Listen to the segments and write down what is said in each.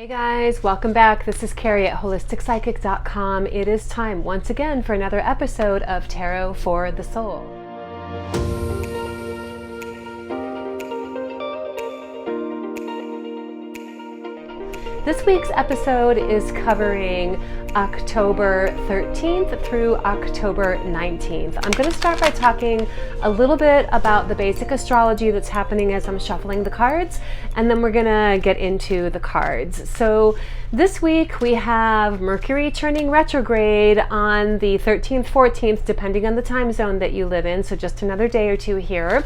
Hey guys, welcome back. This is Carrie at HolisticPsychic.com. It is time once again for another episode of Tarot for the Soul. This week's episode is covering October 13th through October 19th. I'm going to start by talking a little bit about the basic astrology that's happening as I'm shuffling the cards, and then we're going to get into the cards. So this week we have Mercury turning retrograde on the 13th, 14th, depending on the time zone that you live in, so just another day or two here.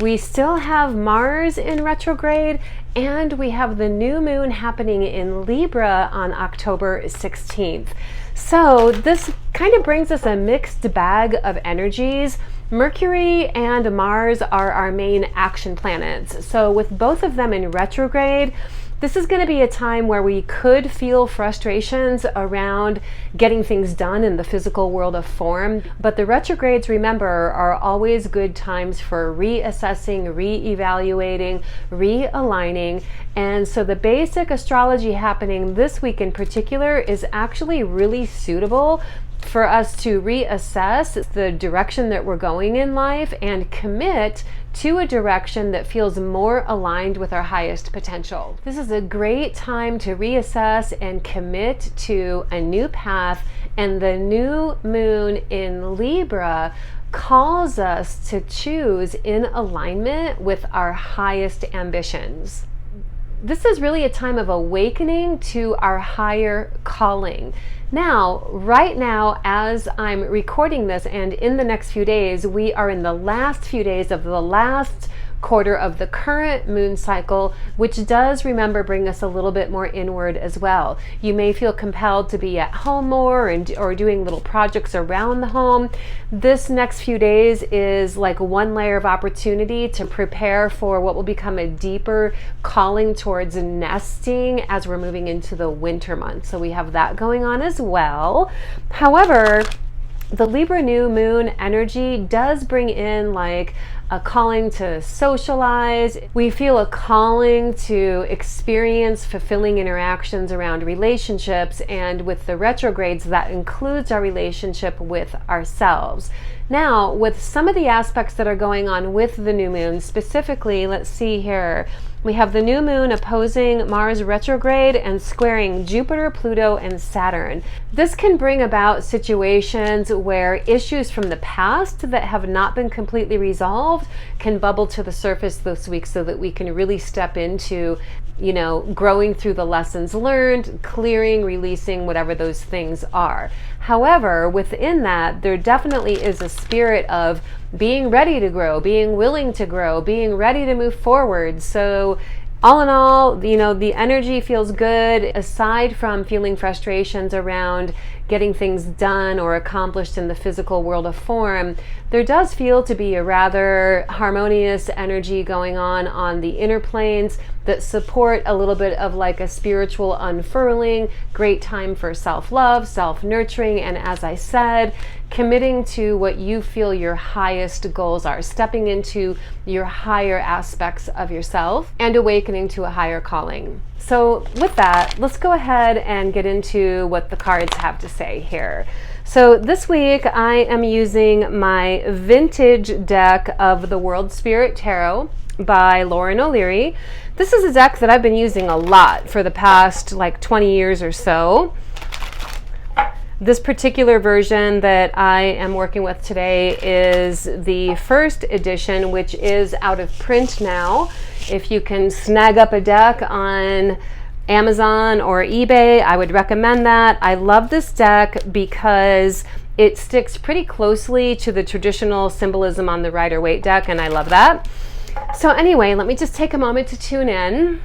We still have Mars in retrograde, and we have the new moon happening in Libra on October 16th. So this kind of brings us a mixed bag of energies. Mercury and Mars are our main action planets. So with both of them in retrograde, this is going to be a time where we could feel frustrations around getting things done in the physical world of form. But the retrogrades, remember, are always good times for reassessing, reevaluating, realigning. And so the basic astrology happening this week in particular is actually really suitable for us to reassess the direction that we're going in life and commit to a direction that feels more aligned with our highest potential. This is a great time to reassess and commit to a new path, and the new moon in Libra calls us to choose in alignment with our highest ambitions. This is really a time of awakening to our higher calling. Now, right now, as I'm recording this and in the next few days, we are in the last few days of the last quarter of the current moon cycle, which does, remember, bring us a little bit more inward as well. You may feel compelled to be at home more or doing little projects around the home. This next few days is like one layer of opportunity to prepare for what will become a deeper calling towards nesting as we're moving into the winter months. So we have that going on as well. However, the Libra new moon energy does bring in like a calling to socialize. We feel a calling to experience fulfilling interactions around relationships, and with the retrogrades, that includes our relationship with ourselves. Now, with some of the aspects that are going on with the new moon, specifically, let's see here. We have the new moon opposing Mars retrograde and squaring Jupiter, Pluto, and Saturn. This can bring about situations where issues from the past that have not been completely resolved can bubble to the surface this week, so that we can really step into, growing through the lessons learned, clearing, releasing, whatever those things are. However, within that, there definitely is a spirit of being ready to grow, being willing to grow, being ready to move forward. So all in all, the energy feels good. Aside from feeling frustrations around getting things done or accomplished in the physical world of form, there does feel to be a rather harmonious energy going on the inner planes that support a little bit of like a spiritual unfurling. Great time for self-love, self-nurturing, and as I said, committing to what you feel your highest goals are, stepping into your higher aspects of yourself and awakening to a higher calling. So with that, let's go ahead and get into what the cards have to say here. So this week I am using my vintage deck of the World Spirit Tarot by Lauren O'Leary. This is a deck that I've been using a lot for the past like 20 years or so. This particular version that I am working with today is the first edition, which is out of print now. If you can snag up a deck on Amazon or eBay, I would recommend that. I love this deck because it sticks pretty closely to the traditional symbolism on the Rider-Waite deck, and I love that. So anyway, let me just take a moment to tune in.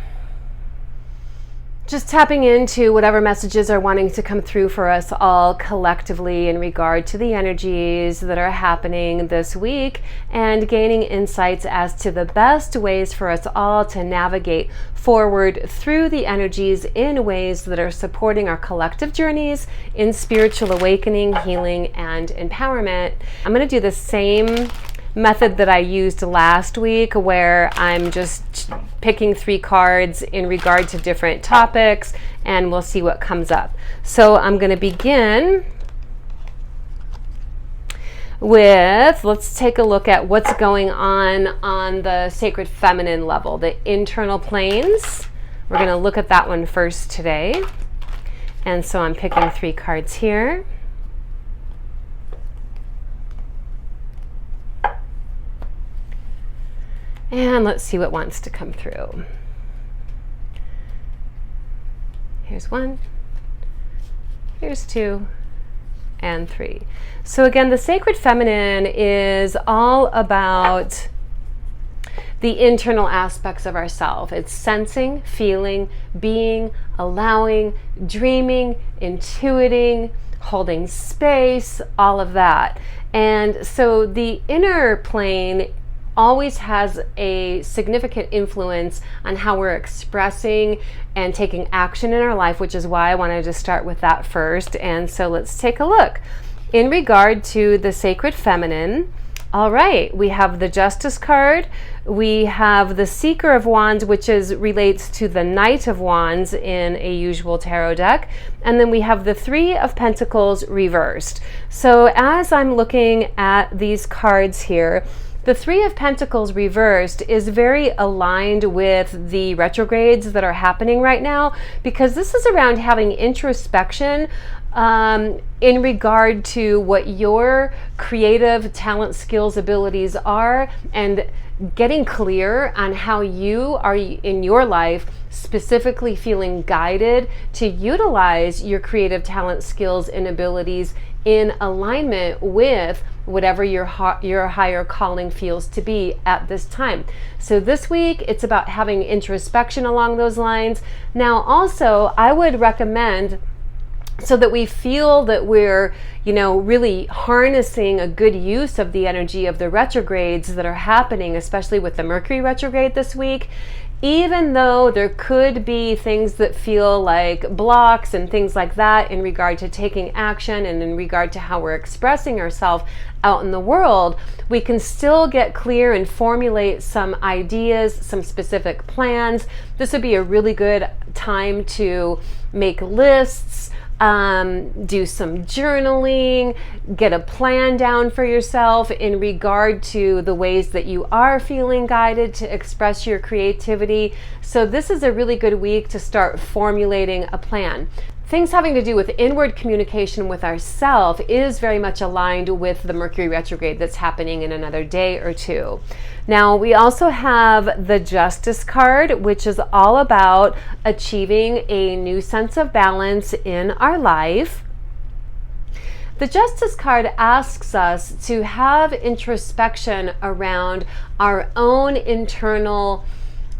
Just tapping into whatever messages are wanting to come through for us all collectively in regard to the energies that are happening this week, and gaining insights as to the best ways for us all to navigate forward through the energies in ways that are supporting our collective journeys in spiritual awakening, healing, and empowerment. I'm going to do the same method that I used last week, where I'm just picking 3 cards in regard to different topics, and we'll see what comes up. So I'm going to begin with, let's take a look at what's going on the sacred feminine level, the internal planes. We're going to look at that one first today. And so I'm picking 3 cards here. And let's see what wants to come through. Here's 1, here's 2, and 3. So again, the sacred feminine is all about the internal aspects of ourself. It's sensing, feeling, being, allowing, dreaming, intuiting, holding space, all of that. And so the inner plane always has a significant influence on how we're expressing and taking action in our life, which is why I wanted to start with that first. And so let's take a look. In regard to the sacred feminine, all right, we have the Justice card, we have the Seeker of Wands, which relates to the Knight of Wands in a usual tarot deck, and then we have the 3 of Pentacles reversed. So as I'm looking at these cards here, the 3 of Pentacles reversed is very aligned with the retrogrades that are happening right now, because this is around having introspection in regard to what your creative talent, skills, abilities are, and getting clear on how you are in your life specifically feeling guided to utilize your creative talent, skills, and abilities in alignment with whatever your higher calling feels to be at this time. So this week, it's about having introspection along those lines. Now, also, I would recommend, so that we feel that we're, really harnessing a good use of the energy of the retrogrades that are happening, especially with the Mercury retrograde this week, even though there could be things that feel like blocks and things like that in regard to taking action and in regard to how we're expressing ourselves out in the world, we can still get clear and formulate some ideas, some specific plans. This would be a really good time to make lists, do some journaling, get a plan down for yourself in regard to the ways that you are feeling guided to express your creativity. So this is a really good week to start formulating a plan. Things having to do with inward communication with ourselves is very much aligned with the Mercury retrograde that's happening in another day or 2. Now, we also have the Justice card, which is all about achieving a new sense of balance in our life. The Justice card asks us to have introspection around our own internal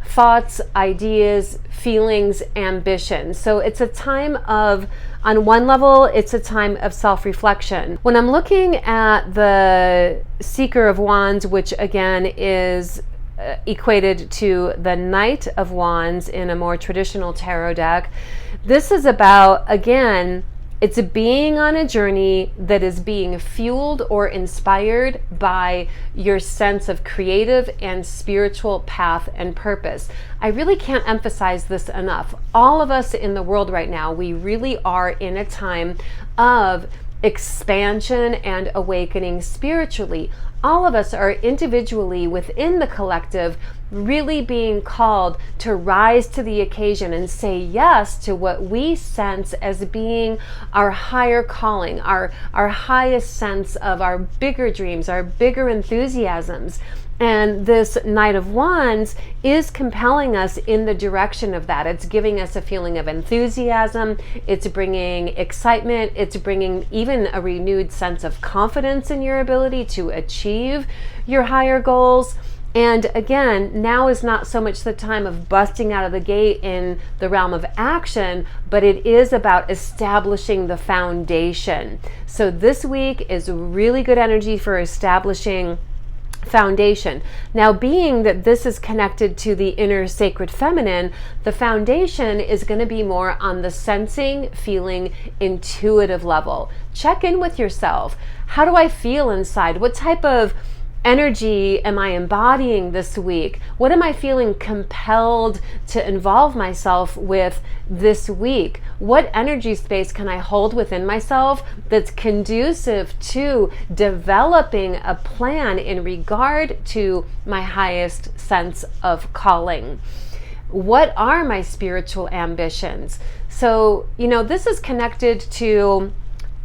thoughts, ideas, feelings, ambitions. So it's a time of, on one level, it's a time of self-reflection. When I'm looking at the Seeker of Wands, which again is equated to the Knight of Wands in a more traditional tarot deck, this is about, again, it's being on a journey that is being fueled or inspired by your sense of creative and spiritual path and purpose. I really can't emphasize this enough. All of us in the world right now, we really are in a time of expansion and awakening spiritually. All of us are individually within the collective really being called to rise to the occasion and say yes to what we sense as being our higher calling, our highest sense of our bigger dreams, our bigger enthusiasms. And this Knight of Wands is compelling us in the direction of that. It's giving us a feeling of enthusiasm. It's bringing excitement. It's bringing even a renewed sense of confidence in your ability to achieve your higher goals. And again, now is not so much the time of busting out of the gate in the realm of action, but it is about establishing the foundation. So this week is really good energy for establishing foundation. Now, being that this is connected to the inner sacred feminine, the foundation is going to be more on the sensing, feeling, intuitive level. Check in with yourself. How do I feel inside? What type of energy am I embodying this week? What am I feeling compelled to involve myself with this week? What energy space can I hold within myself that's conducive to developing a plan in regard to my highest sense of calling? What are my spiritual ambitions? So, this is connected to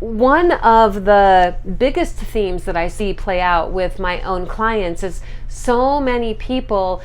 one of the biggest themes that I see play out with my own clients is so many people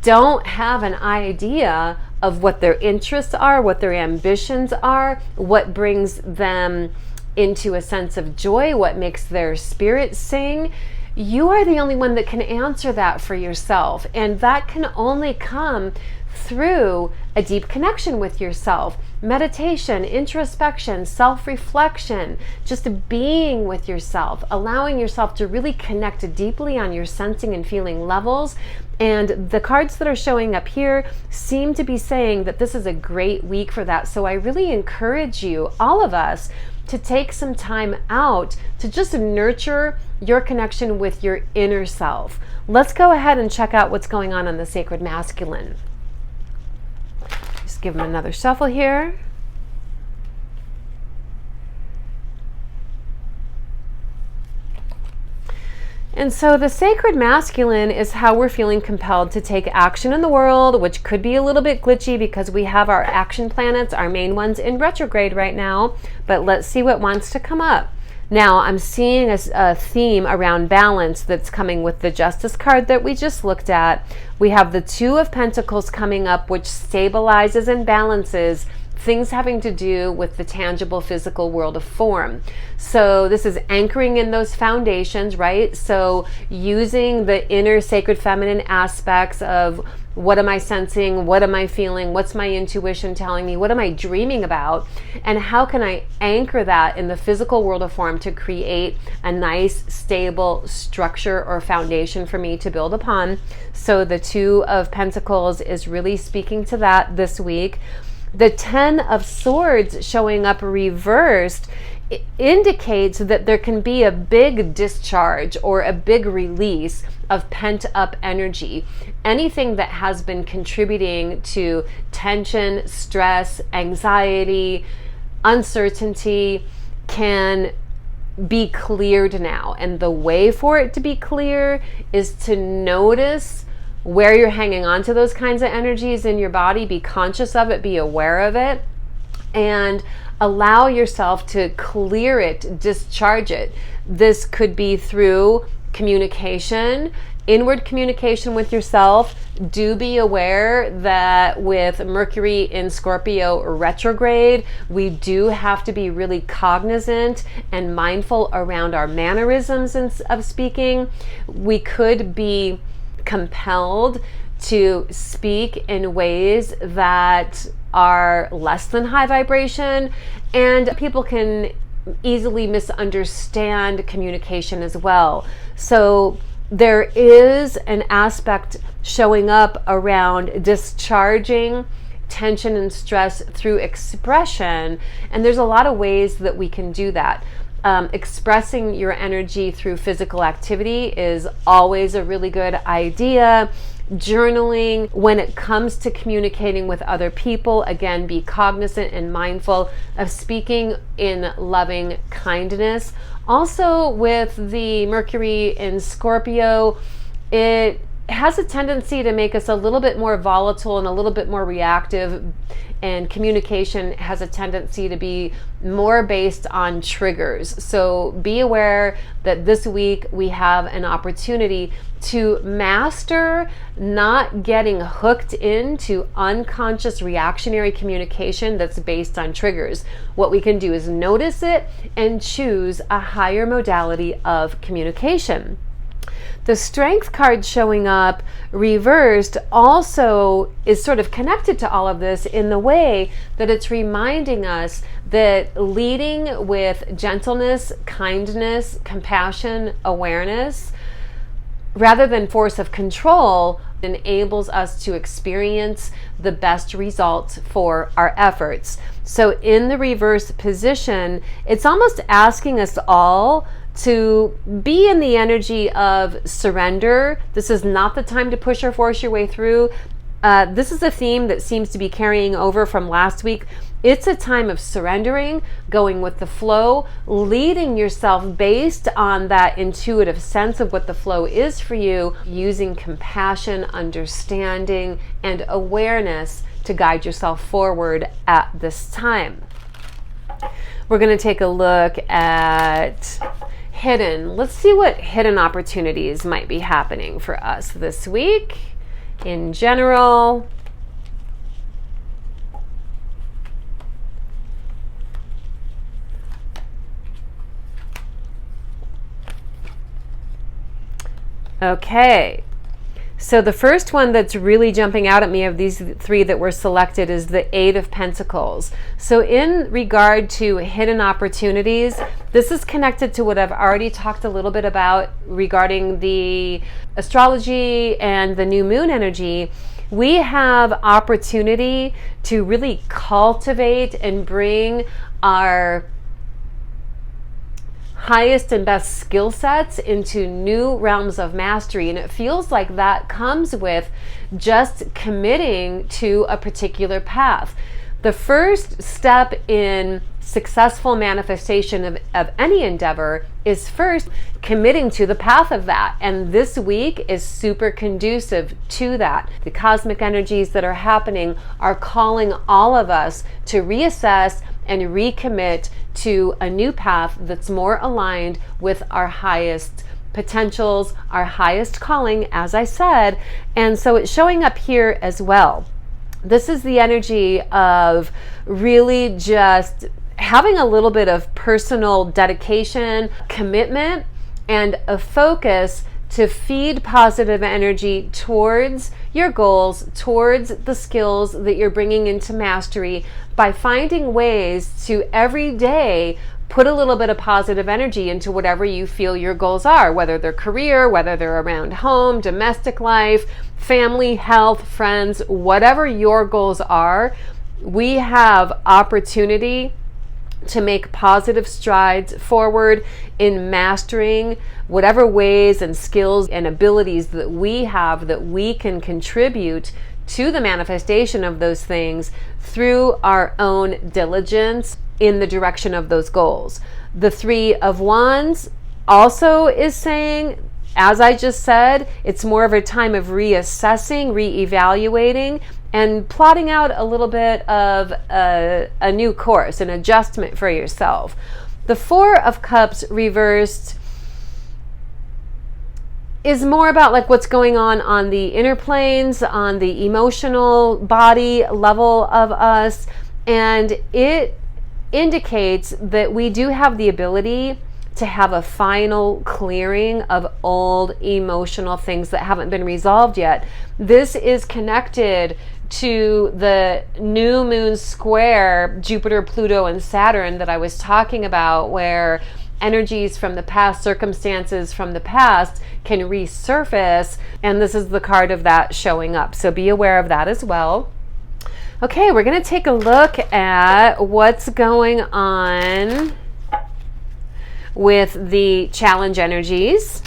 don't have an idea of what their interests are, what their ambitions are, what brings them into a sense of joy, what makes their spirit sing. You are the only one that can answer that for yourself. And that can only come through a deep connection with yourself, meditation, introspection, self-reflection, just being with yourself, allowing yourself to really connect deeply on your sensing and feeling levels. And the cards that are showing up here seem to be saying that this is a great week for that. So I really encourage you, all of us, to take some time out to just nurture your connection with your inner self. Let's go ahead and check out what's going on the sacred masculine. Give them another shuffle here. And so the sacred masculine is how we're feeling compelled to take action in the world, which could be a little bit glitchy because we have our action planets, our main ones, in retrograde right now. But let's see what wants to come up. Now, I'm seeing a theme around balance that's coming with the Justice card that we just looked at. We have the Two of Pentacles coming up, which stabilizes and balances things having to do with the tangible physical world of form. So this is anchoring in those foundations, right? So using the inner sacred feminine aspects of what am I sensing? What am I feeling? What's my intuition telling me? What am I dreaming about? And how can I anchor that in the physical world of form to create a nice, stable structure or foundation for me to build upon? So the Two of Pentacles is really speaking to that this week. The Ten of Swords showing up reversed indicates that there can be a big discharge or a big release of pent-up energy. Anything that has been contributing to tension, stress, anxiety, uncertainty can be cleared now. And the way for it to be clear is to notice where you're hanging on to those kinds of energies in your body. Be conscious of it, be aware of it, and allow yourself to clear it, discharge it. This could be through communication, inward communication with yourself. Do be aware that with Mercury in Scorpio retrograde, we do have to be really cognizant and mindful around our mannerisms of speaking. We could be compelled to speak in ways that are less than high vibration, and people can easily misunderstand communication as well. So there is an aspect showing up around discharging tension and stress through expression, and there's a lot of ways that we can do that. Expressing your energy through physical activity is always a really good idea. Journaling, when it comes to communicating with other people, again, be cognizant and mindful of speaking in loving kindness. Also, with the Mercury in Scorpio, it has a tendency to make us a little bit more volatile and a little bit more reactive, and communication has a tendency to be more based on triggers. So be aware that this week we have an opportunity to master not getting hooked into unconscious reactionary communication that's based on triggers. What we can do is notice it and choose a higher modality of communication. The Strength card showing up reversed also is sort of connected to all of this in the way that it's reminding us that leading with gentleness, kindness, compassion, awareness, rather than force of control, enables us to experience the best results for our efforts. So in the reverse position, it's almost asking us all to be in the energy of surrender. This is not the time to push or force your way through. This is a theme that seems to be carrying over from last week. It's a time of surrendering, going with the flow, leading yourself based on that intuitive sense of what the flow is for you, using compassion, understanding, and awareness to guide yourself forward at this time. We're going to take a look at hidden. Let's see what hidden opportunities might be happening for us this week in general. Okay, so the first one that's really jumping out at me of these three that were selected is the Eight of Pentacles. So in regard to hidden opportunities, this is connected to what I've already talked a little bit about regarding the astrology and the new moon energy. We have opportunity to really cultivate and bring our highest and best skill sets into new realms of mastery. And it feels like that comes with just committing to a particular path. The first step in successful manifestation of any endeavor is first committing to the path of that. And this week is super conducive to that. The cosmic energies that are happening are calling all of us to reassess and recommit to a new path that's more aligned with our highest potentials, our highest calling, as I said. And so it's showing up here as well. This is the energy of really just having a little bit of personal dedication, commitment, and a focus to feed positive energy towards your goals, towards the skills that you're bringing into mastery, by finding ways to every day put a little bit of positive energy into whatever you feel your goals are, whether they're career, whether they're around home, domestic life, family, health, friends, whatever your goals are. We have opportunity to make positive strides forward in mastering whatever ways and skills and abilities that we have that we can contribute to the manifestation of those things through our own diligence in the direction of those goals. The Three of Wands also is saying, as I just said, it's more of a time of reassessing, reevaluating, and plotting out a little bit of a new course, an adjustment for yourself. The Four of Cups reversed is more about like what's going on the inner planes, on the emotional body level of us. And it indicates that we do have the ability to have a final clearing of old emotional things that haven't been resolved yet. This is connected to the new moon square, Jupiter, Pluto, and Saturn that I was talking about, where energies from the past, circumstances from the past can resurface, and this is the card of that showing up. So be aware of that as well. Okay, we're going to take a look at what's going on with the challenge energies.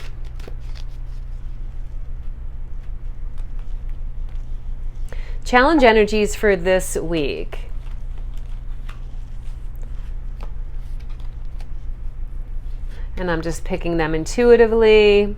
Challenge energies for this week. And I'm just picking them intuitively.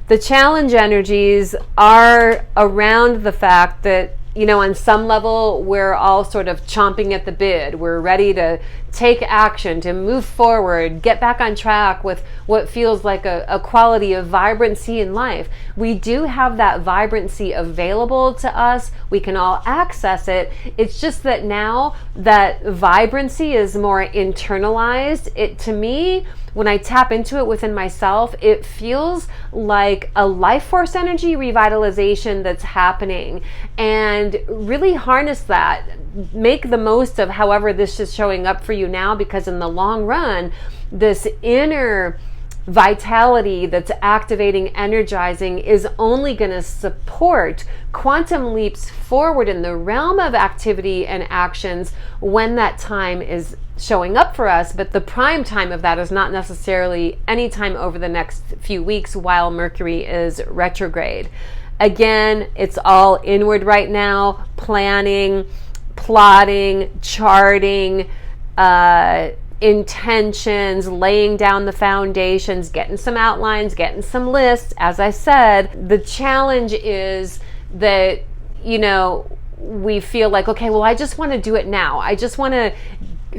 The challenge energies are around the fact that, you know, on some level, we're all sort of chomping at the bit. We're ready to take action, to move forward, get back on track with what feels like a quality of vibrancy in life. We do have that vibrancy available to us. We can all access it. It's just that now that vibrancy is more internalized. It, to me, when I tap into it within myself, it feels like a life force energy revitalization that's happening. And really harness that. Make the most of however this is showing up for you now, because in the long run, this inner vitality that's activating, energizing, is only going to support quantum leaps forward in the realm of activity and actions when that time is showing up for us. But the prime time of that is not necessarily any time over the next few weeks while Mercury is retrograde. Again, it's all inward right now, planning, plotting, charting, intentions, laying down the foundations, getting some outlines, getting some lists. As I said, the challenge is that, you know, we feel like, okay, well, I just want to do it now. I just want to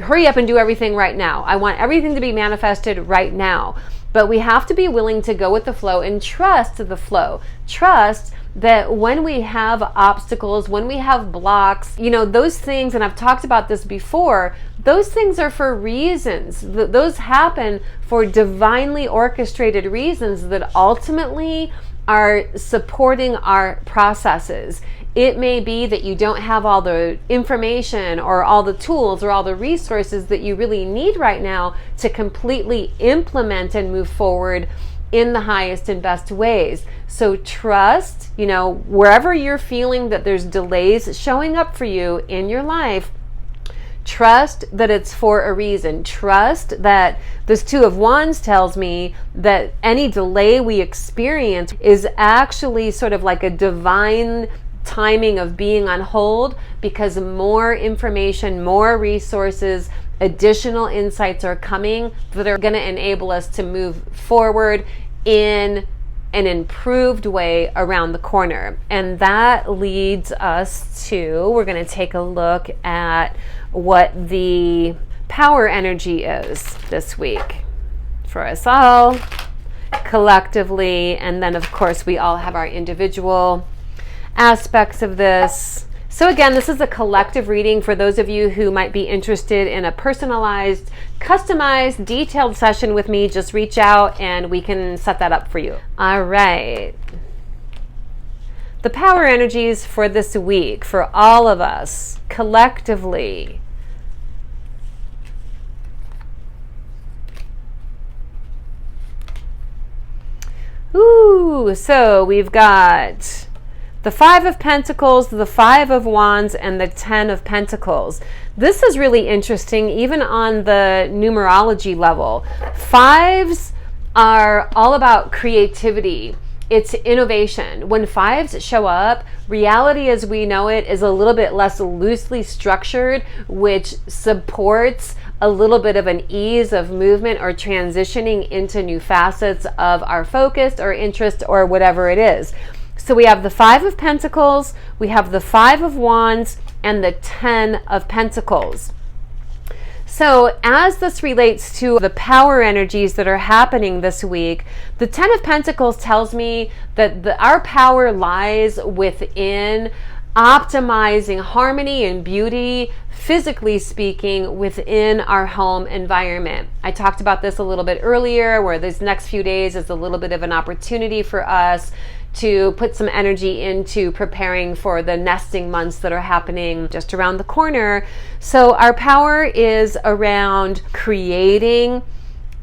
hurry up and do everything right now. I want everything to be manifested right now. But we have to be willing to go with the flow and trust the flow. Trust that when we have obstacles, when we have blocks, you know, those things, and I've talked about this before, those things are for reasons. Those happen for divinely orchestrated reasons that ultimately are supporting our processes. It may be that you don't have all the information or all the tools or all the resources that you really need right now to completely implement and move forward in the highest and best ways. So trust, you know, wherever you're feeling that there's delays showing up for you in your life, trust that it's for a reason. Trust that this Two of Wands tells me that any delay we experience is actually sort of like a divine timing of being on hold, because more information, more resources, additional insights are coming that are going to enable us to move forward in an improved way around the corner. And that leads us to, we're going to take a look at what the power energy is this week for us all collectively. And then, of course, we all have our individual aspects of this. So again, this is a collective reading for those of you who might be interested in a personalized, customized, detailed session with me. Just reach out and we can set that up for you. All right. The power energies for this week for all of us collectively. Ooh, so we've got the Five of Pentacles, the Five of Wands, and the Ten of Pentacles. This is really interesting, even on the numerology level. Fives are all about creativity. It's innovation. When fives show up, reality as we know it is a little bit less loosely structured, which supports a little bit of an ease of movement or transitioning into new facets of our focus or interest or whatever it is. So we have the Five of Pentacles, we have the Five of Wands, and the Ten of Pentacles. So as this relates to the power energies that are happening this week, the Ten of Pentacles tells me that our power lies within optimizing harmony and beauty, physically speaking, within our home environment. I talked about this a little bit earlier, where this next few days is a little bit of an opportunity for us to put some energy into preparing for the nesting months that are happening just around the corner. So our power is around creating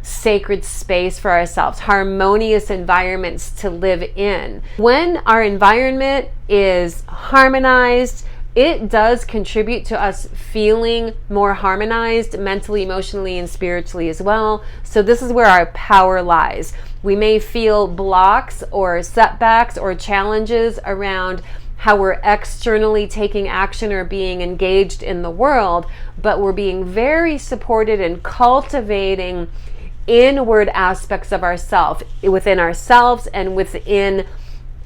sacred space for ourselves, harmonious environments to live in. When our environment is harmonized, it does contribute to us feeling more harmonized mentally, emotionally, and spiritually as well. So this is where our power lies. We may feel blocks or setbacks or challenges around how we're externally taking action or being engaged in the world, but we're being very supported and cultivating inward aspects of ourselves, within ourselves and within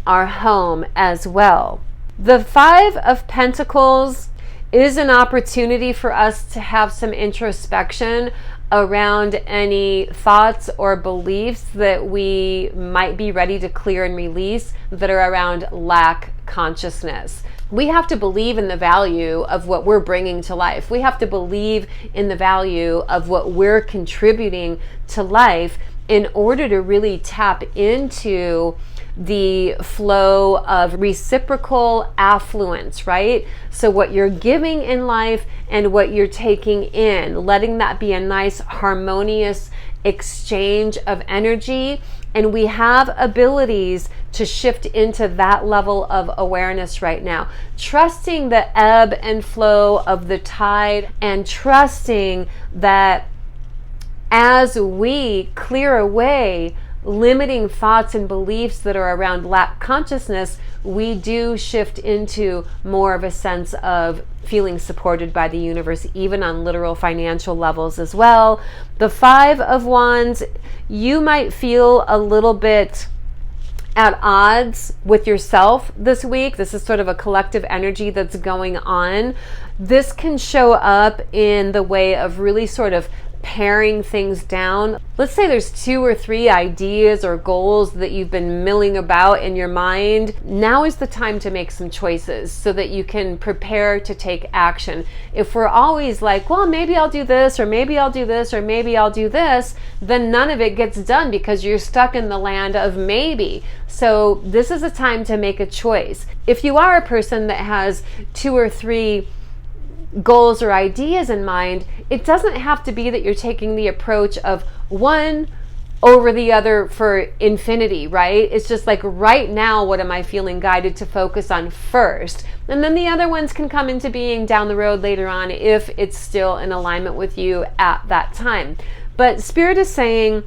our home as well. The Five of Pentacles is an opportunity for us to have some introspection around any thoughts or beliefs that we might be ready to clear and release that are around lack consciousness. We have to believe in the value of what we're bringing to life. We have to believe in the value of what we're contributing to life in order to really tap into the flow of reciprocal affluence, right? So what you're giving in life and what you're taking in, letting that be a nice, harmonious exchange of energy, and we have abilities to shift into that level of awareness right now. Trusting the ebb and flow of the tide, and trusting that as we clear away limiting thoughts and beliefs that are around lack consciousness, we do shift into more of a sense of feeling supported by the universe, even on literal financial levels as well. The Five of Wands, you might feel a little bit at odds with yourself this week. This is sort of a collective energy that's going on. This can show up in the way of really sort of paring things down. Let's say there's 2 or 3 ideas or goals that you've been milling about in your mind. Now is the time to make some choices so that you can prepare to take action. If we're always like, well, maybe I'll do this, or maybe I'll do this, or maybe I'll do this, then none of it gets done because you're stuck in the land of maybe. So this is a time to make a choice. If you are a person that has 2 or 3 goals or ideas in mind, it doesn't have to be that you're taking the approach of one over the other for infinity, right? It's just like, right now, what am I feeling guided to focus on first? And then the other ones can come into being down the road later on if it's still in alignment with you at that time. But Spirit is saying,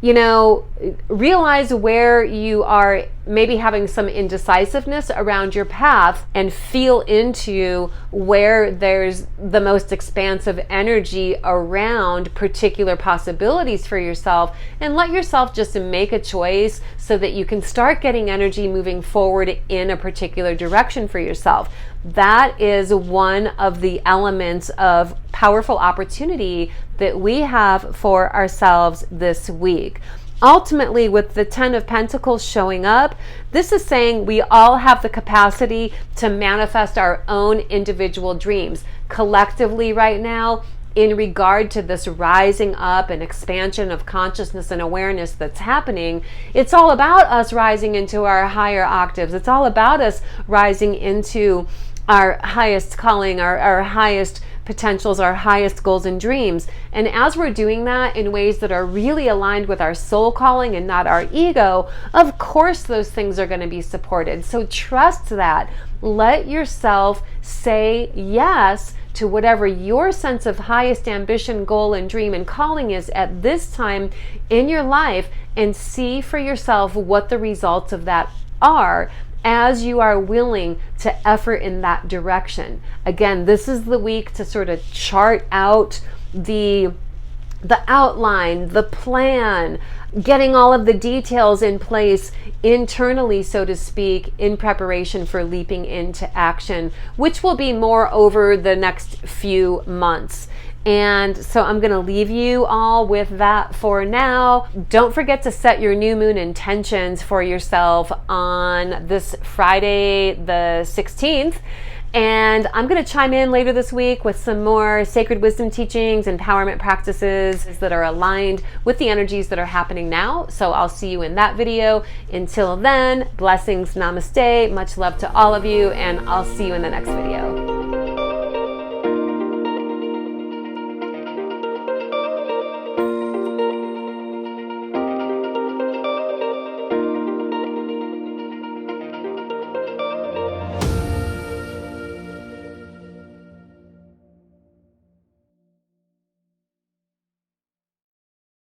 you know, realize where you are maybe having some indecisiveness around your path, and feel into where there's the most expansive energy around particular possibilities for yourself, and let yourself just make a choice so that you can start getting energy moving forward in a particular direction for yourself. That is one of the elements of powerful opportunity that we have for ourselves this week. Ultimately, with the 10 of Pentacles showing up, this is saying we all have the capacity to manifest our own individual dreams. Collectively right now, in regard to this rising up and expansion of consciousness and awareness that's happening, it's all about us rising into our higher octaves. It's all about us rising into our highest calling, our highest potentials, our highest goals and dreams. And as we're doing that in ways that are really aligned with our soul calling and not our ego, of course those things are going to be supported. So trust that. Let yourself say yes to whatever your sense of highest ambition, goal, and dream and calling is at this time in your life, and see for yourself what the results of that are as you are willing to effort in that direction. Again, this is the week to sort of chart out the outline, the plan, getting all of the details in place internally, so to speak, in preparation for leaping into action, which will be more over the next few months. And so I'm going to leave you all with that for now. Don't forget to set your new moon intentions for yourself on this Friday, the 16th. And I'm going to chime in later this week with some more sacred wisdom teachings, empowerment practices that are aligned with the energies that are happening now. So I'll see you in that video. Until then, blessings, namaste, much love to all of you, and I'll see you in the next video.